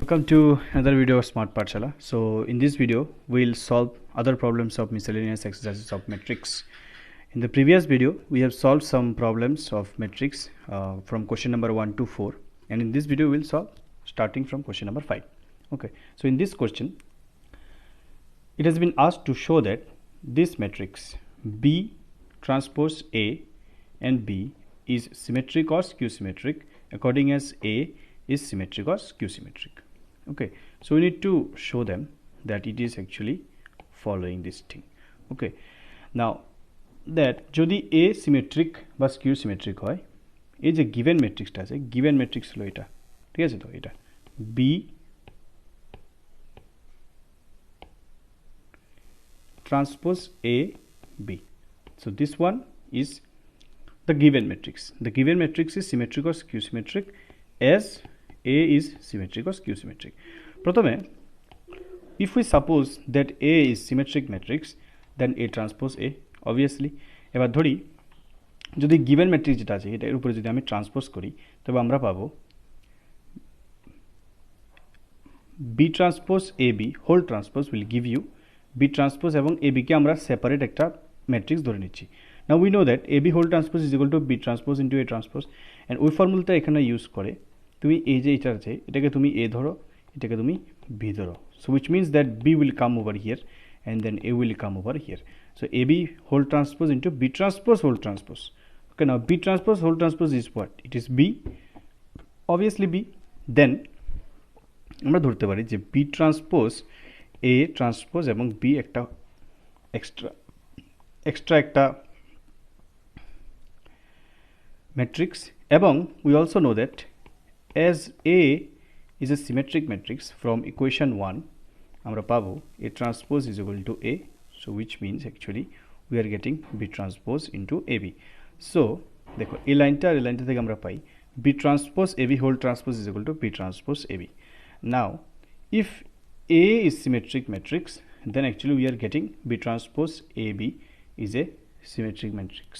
Welcome to another video of Smart Pathshala. So in this video we'll solve other problems of miscellaneous exercises of matrix. In the previous video we have solved some problems of matrix from question number 1 to 4, and in this video we'll solve starting from question number 5. Okay, so in this question it has been asked to show that this matrix B transpose A and B is symmetric or skew symmetric according as A is symmetric or skew symmetric. Okay, so we need to show them that it is actually following this thing. Okay, now that যদি A symmetric বা skew symmetric হয়, এই যে given matrix টা আছে, given matrix হলো এটা, ঠিক আছে? তো এটা B transpose A B. So this one is the given matrix. The given matrix is symmetric or skew symmetric as A is symmetric or skew symmetric. প্রথমে if we suppose that A is symmetric matrix, then A transpose A obviously. এবার ধরি যদি given matrix যেটা আছে এটার উপরে যদি আমি ট্রান্সপোজ করি তবে আমরা পাবো B transpose AB whole transpose will give you B transpose এবং AB কে আমরা সেপারেট একটা ম্যাট্রিক্স ধরে নিচ্ছি. Now we know that AB whole transpose is equal to B transpose into A transpose, and ওই ফর্মুলাটা এখানে ইউজ করে তুমি এই যে এটা আছে এটাকে তুমি A ধরো, এটাকে তুমি B ধরো. So which means that B will come over here and then A will come over here. So AB whole transpose into B transpose whole transpose. Okay, now B transpose whole transpose is what? It is B, obviously B. Then আমরা ধরতে পারি যে B transpose A transpose এবং B একটা extra একটা matrix, এবং we also know that as A is a symmetric matrix from equation 1 আমরা পাবো A transpose is equal to A, so which means actually we are getting B transpose into AB. So দেখো এই লাইনটা থেকে আমরা পাই B transpose AB whole transpose is equal to B transpose AB. Now if A is symmetric matrix, then actually we are getting B transpose AB is a symmetric matrix.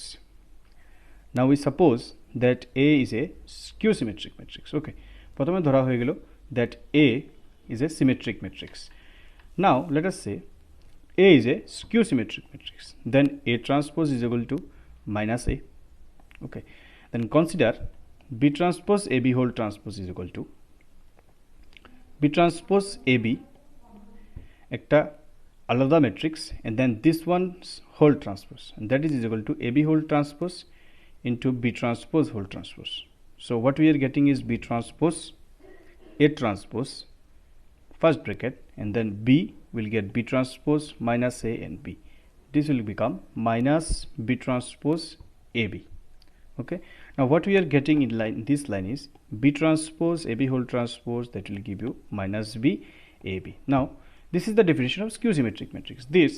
Now we suppose that A is a skew symmetric matrix. Okay, প্রথমে ধরা হয়ে গেল that A is a symmetric matrix. Now let us say A is a skew symmetric matrix, then A transpose is equal to minus A. Okay, then consider B transpose AB whole transpose is equal to B transpose AB একটা আলাদা matrix, and then this one's whole transpose, and that is equal to AB whole transpose into B transpose whole transpose. So what we are getting is B transpose A transpose first bracket, and then B will get B transpose minus A and B. This will become minus B transpose AB. Okay, now what we are getting in this line is B transpose AB whole transpose, that will give you minus B AB. Now this is the definition of skew symmetric matrix. This,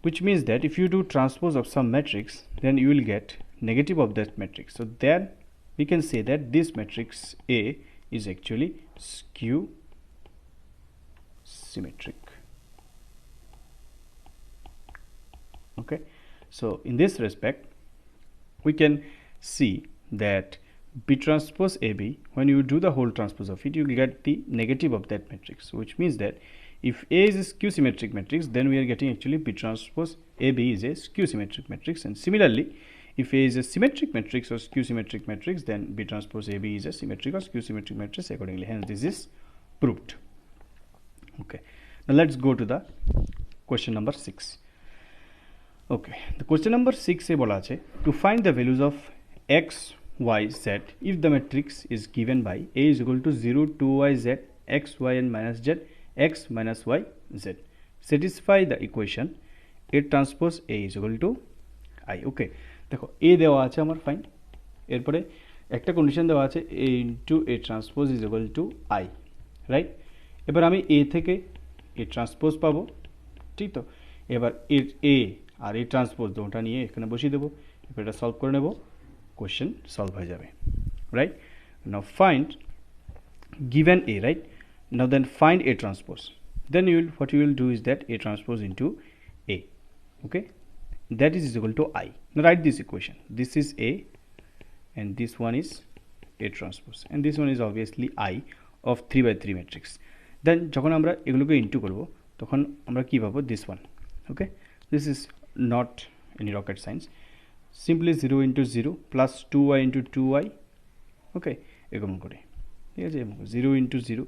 which means that if you do transpose of some matrix, then you will get negative of that matrix. So then we can say that this matrix A is actually skew symmetric. Okay, so in this respect we can see that B transpose AB, when you do the whole transpose of it, you will get the negative of that matrix, which means that if A is a skew symmetric matrix, then we are getting actually B transpose AB is a skew symmetric matrix. And similarly, if A is a symmetric matrix or skew symmetric matrix, then B transpose AB is a symmetric or skew symmetric matrix accordingly. Hence this is proved. Okay, now let's go to the question number 6. Okay, the question number 6 এ বলা আছে to find the values of x, y, z if the matrix is given by A is equal to 0, 2y, z, x, y and minus z, x minus y, z. Satisfy the equation A transpose A is equal to I. Okay, দেখো A দেওয়া আছে আমার, fine. এরপরে একটা condition দেওয়া আছে A into A transpose is equal to I, right? এবার আমি A থেকে A transpose পাবো, ঠিক তো? এবার এর A আর A transpose দুটোটা নিয়ে এখানে বসিয়ে দেবো, এবার এটা সলভ করে নেব, কোশ্চেন সলভ হয়ে যাবে, right? Now find given A, right? Now then find A transpose. Then what you will do is that A transpose into A. Okay, that is equal to I. Now write this equation. This is A and this one is A transpose, and this one is obviously I of 3 by 3 matrix. Then যখন আমরা এগুলোকে into করব তখন আমরা কি পাবো, this one. Okay, this is not any rocket science. Simply 0 into 0 plus 2y into 2y. Okay, এরকম করে, ঠিক আছে, 0 into 0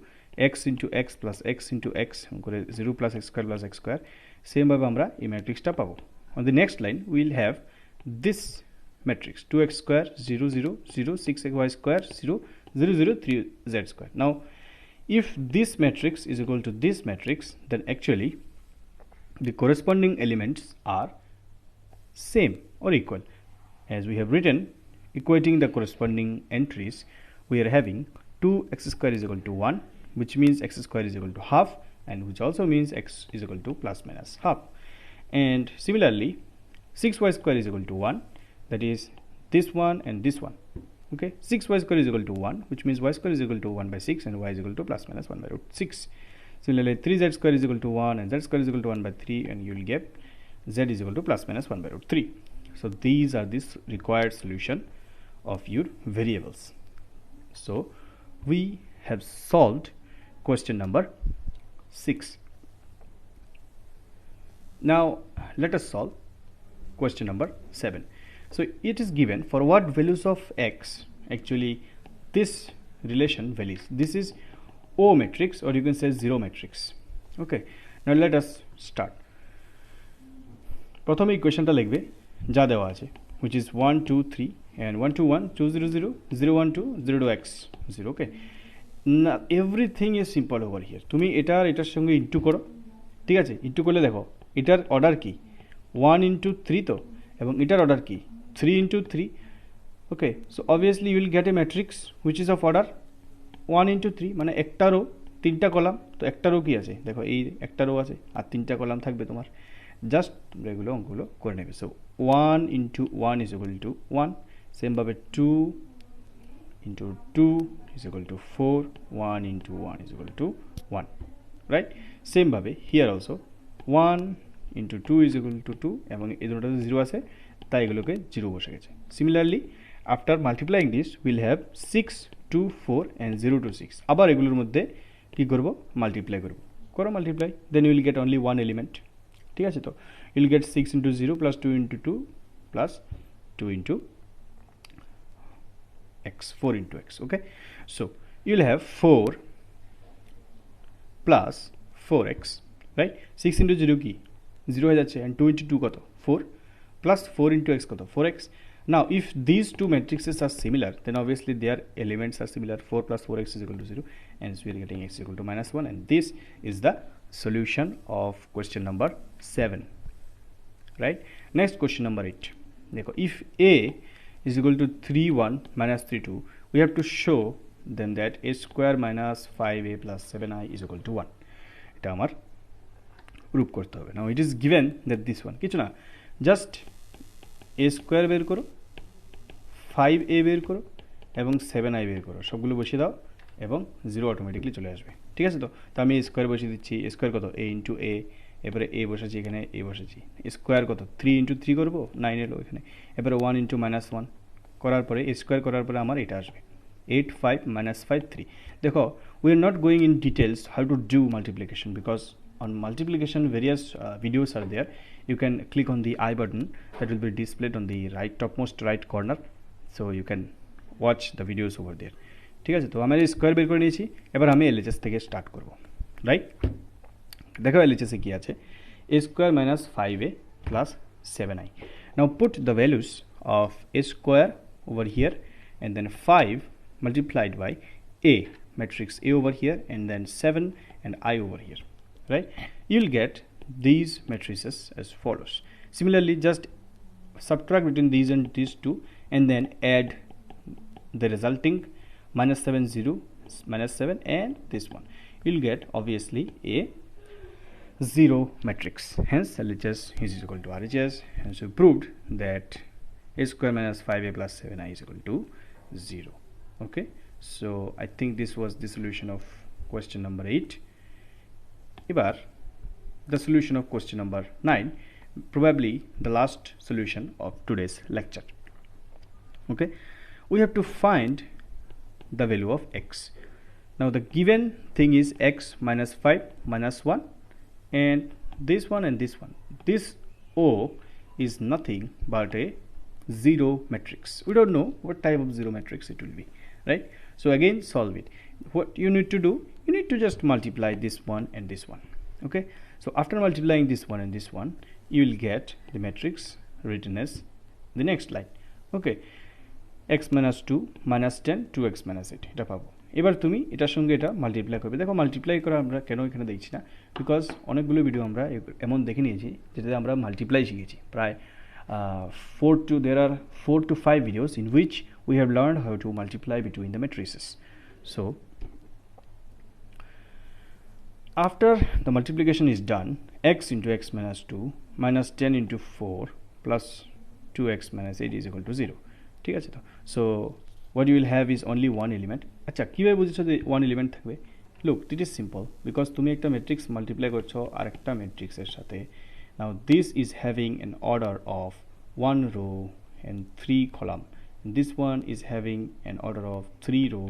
x into x plus x into x করে 0 plus x square plus x square. Same ভাবে আমরা এই ম্যাট্রিক্সটা পাবো. On the next line we will have this matrix 2x square 0 0 0 6y square 0 0 0 3z square. Now if this matrix is equal to this matrix, then actually the corresponding elements are same or equal. As we have written, equating the corresponding entries, we are having 2x square is equal to 1, which means x square is equal to half, and which also means x is equal to plus minus half. And similarly 6y square is equal to 1, that is this one and this one. Okay, 6y square is equal to 1, which means y square is equal to 1 by 6 and y is equal to plus minus 1 by root 6. Similarly 3z square is equal to 1 and z square is equal to 1 by 3, and you will get z is equal to plus minus 1 by root 3. So these are this required solution of your variables. So we have solved question number 6. Now let us solve question number 7. So it is given for what values of x actually this relation values. This is O matrix, or you can say 0 matrix. Okay, now let us start. প্রথমে ইকুয়েশনটা লিখবে যা দেওয়া আছে, which is 1 2 3 and 1 2 1 2 0 0 0 1 2 0 2 x 0. Okay, now everything is simple over here. তুমি এটার সঙ্গে into করো, ঠিক আছে, ইনটু করলে দেখো এটার অর্ডার কি 1 into 3 তো, এবং এটার অর্ডার কি 3 into 3. Okay, so obviously you will get a matrix which is of order 1 into 3, মানে একটা রো তিনটা কলাম, তো একটা রো কি আছে দেখো, এই একটা রো আছে আর তিনটা কলাম থাকবে তোমার, জাস্ট এগুলো অঙ্কগুলো করে নেবে. So 1 into 1 is equal to 1, same ভাবে 2 into 2 is equal to 4, 1 into 1 is equal to 1, right? Same ভাবে here also 1 into 2 is equal to 2, এবং এই দুটোতে 0 আছে তাই এগুলোকে 0 বসে গেছে. Similarly after multiplying this we'll have 6 2 4 and 0 to 6. আবার এগুলোর মধ্যে কি করব, মাল্টিপ্লাই করব, করো multiply, then you will get only one element. ঠিক আছে, তো you will get 6 into 0 plus 2 into 2 plus 2 into x, 4 into x. Okay, so you will have 4 plus 4x, right? 6 into 0 কি 0 হয়ে যাচ্ছে, and 2 into 2 কত 4 plus 4 into x কত 4x. Now if these two matrices are similar, then obviously their elements are similar. 4 plus 4x is equal to 0, and so we are getting x equal to minus 1, and this is the solution of question number 7, right? Next, question number 8. If a is equal to 3 1 minus 3 2, we have to show then that a square minus 5a plus 7i is equal to 1. এটা আমার proof করতে হবে. Now it is given that this one কিছু না, just a square বের করো, 5a বের করো এবং 7i বের করো, সবগুলো বসিয়ে দাও এবং 0 অটোমেটিকলি চলে আসবে. ঠিক আছে, তো আমি a স্কোয়ার বসিয়ে দিচ্ছি, a স্কোয়ার কত a ইন্টু a, এবারে a বসেছি এখানে, a বসেছি, স্কোয়ার কত 3 ইন্টু 3 করবো 9 এলো এখানে, এবারে 1 ইন্টু মাইনাস 1 করার পরে a স্কোয়ার করার পরে আমার এটা আসবে 8 5 minus 5 3. দেখো we are not going in details how to do multiplication, because on multiplication various videos are there. You can click on the I button that will be displayed on the right topmost right corner, so you can watch the videos over there. ঠিক আছে, তো আমি square বের করে নিয়েছি, এবার আমি LHS থেকে স্টার্ট করব, রাইট? দেখো এলএচএসে কি আছে, a square minus 5a plus 7i. Now put the values of a square over here and then 5 multiplied by a, matrix a over here, and then 7 and I over here, right? You'll get these matrices as follows. Similarly, just subtract between these and these two and then add the resulting minus 7 0 minus 7 and this one. You'll get obviously a 0 matrix. Hence LHS is equal to RHS. Hence we proved that a square minus 5a plus 7i is equal to 0. Okay, so I think this was the solution of question number 8. Ebar the solution of question number 9, probably the last solution of today's lecture. Okay, we have to find the value of x. Now the given thing is x minus 5 minus 1, and this one and this one. This O is nothing but a zero matrix. We don't know what type of zero matrix it will be, right? So again solve it. What you need to do, you need to just multiply this one and this one. Okay, so after multiplying this one and this one, you will get the matrix written as the next line. Okay, x minus 2 minus 10 2x minus 8 এটা পাবো। এবার তুমি এটার সঙ্গে এটা multiply করবে। দেখো multiply করা আমরা কেন এখানে দেখছি না, বিকজ অনেকগুলো ভিডিও আমরা এমন দেখে নিয়েছি যেটাতে আমরা মাল্টিপ্লাই শিখেছি। প্রায় 4 to 5 videos in which we have learned how to multiply between the matrices. So after the multiplication is done, x into x minus 2 minus 10 into 4 plus 2x minus 8 is equal to 0. ঠিক আছে তো? So what you will have is only one element. আচ্ছা কিভাবে বুঝেছো যে one element থাকবে? Look, it is simple because তুমি একটা ম্যাট্রিক্স মাল্টিপ্লাই করছো আরেকটা ম্যাট্রিক্সের সাথে। Now this is having an order of 1 row and 3 column. And this one is having an order of 3 row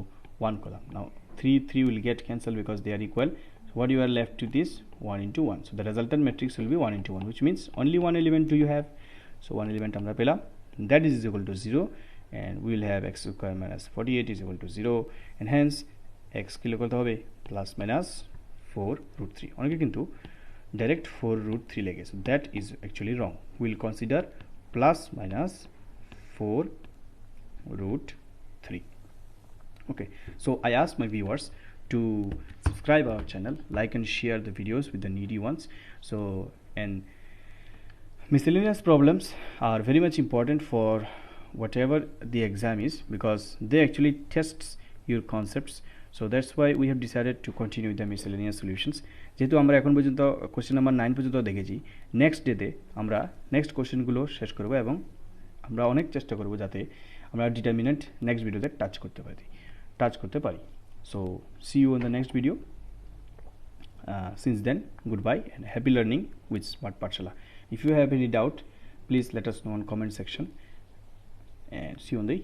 1 column. Now 3 will get cancelled because they are equal. So what you are left to this 1 into 1. So the resultant matrix will be 1 into 1, which means only one element do you have. So one element আমরা পেলাম, that is equal to 0, and we will have x square minus 48 is equal to 0, and hence x কি লিখতে হবে plus minus 4 root 3. অনেকে কিন্তু direct 4 root 3 লেগে, so that is actually wrong. We will consider plus minus 4 root 3. Okay, so I ask my viewers to subscribe our channel, like and share the videos with the needy ones. So, and miscellaneous problems are very much important for whatever the exam is because they actually tests your concepts. So that's why we have decided to continue the miscellaneous solutions. যেহেতু আমরা এখন পর্যন্ত question number 9 পর্যন্ত দেখেছি, next ডেতে আমরা next কোশ্চেনগুলো শেষ করব এবং আমরা অনেক চেষ্টা করব যাতে আমরা ডিটারমিনেন্ট নেক্সট ভিডিওতে টাচ করতে পারি। So see you in the next video. Since then, goodbye and happy learning with Smart Pathshala. If you have any doubt, please let us know in comment section, and see you on the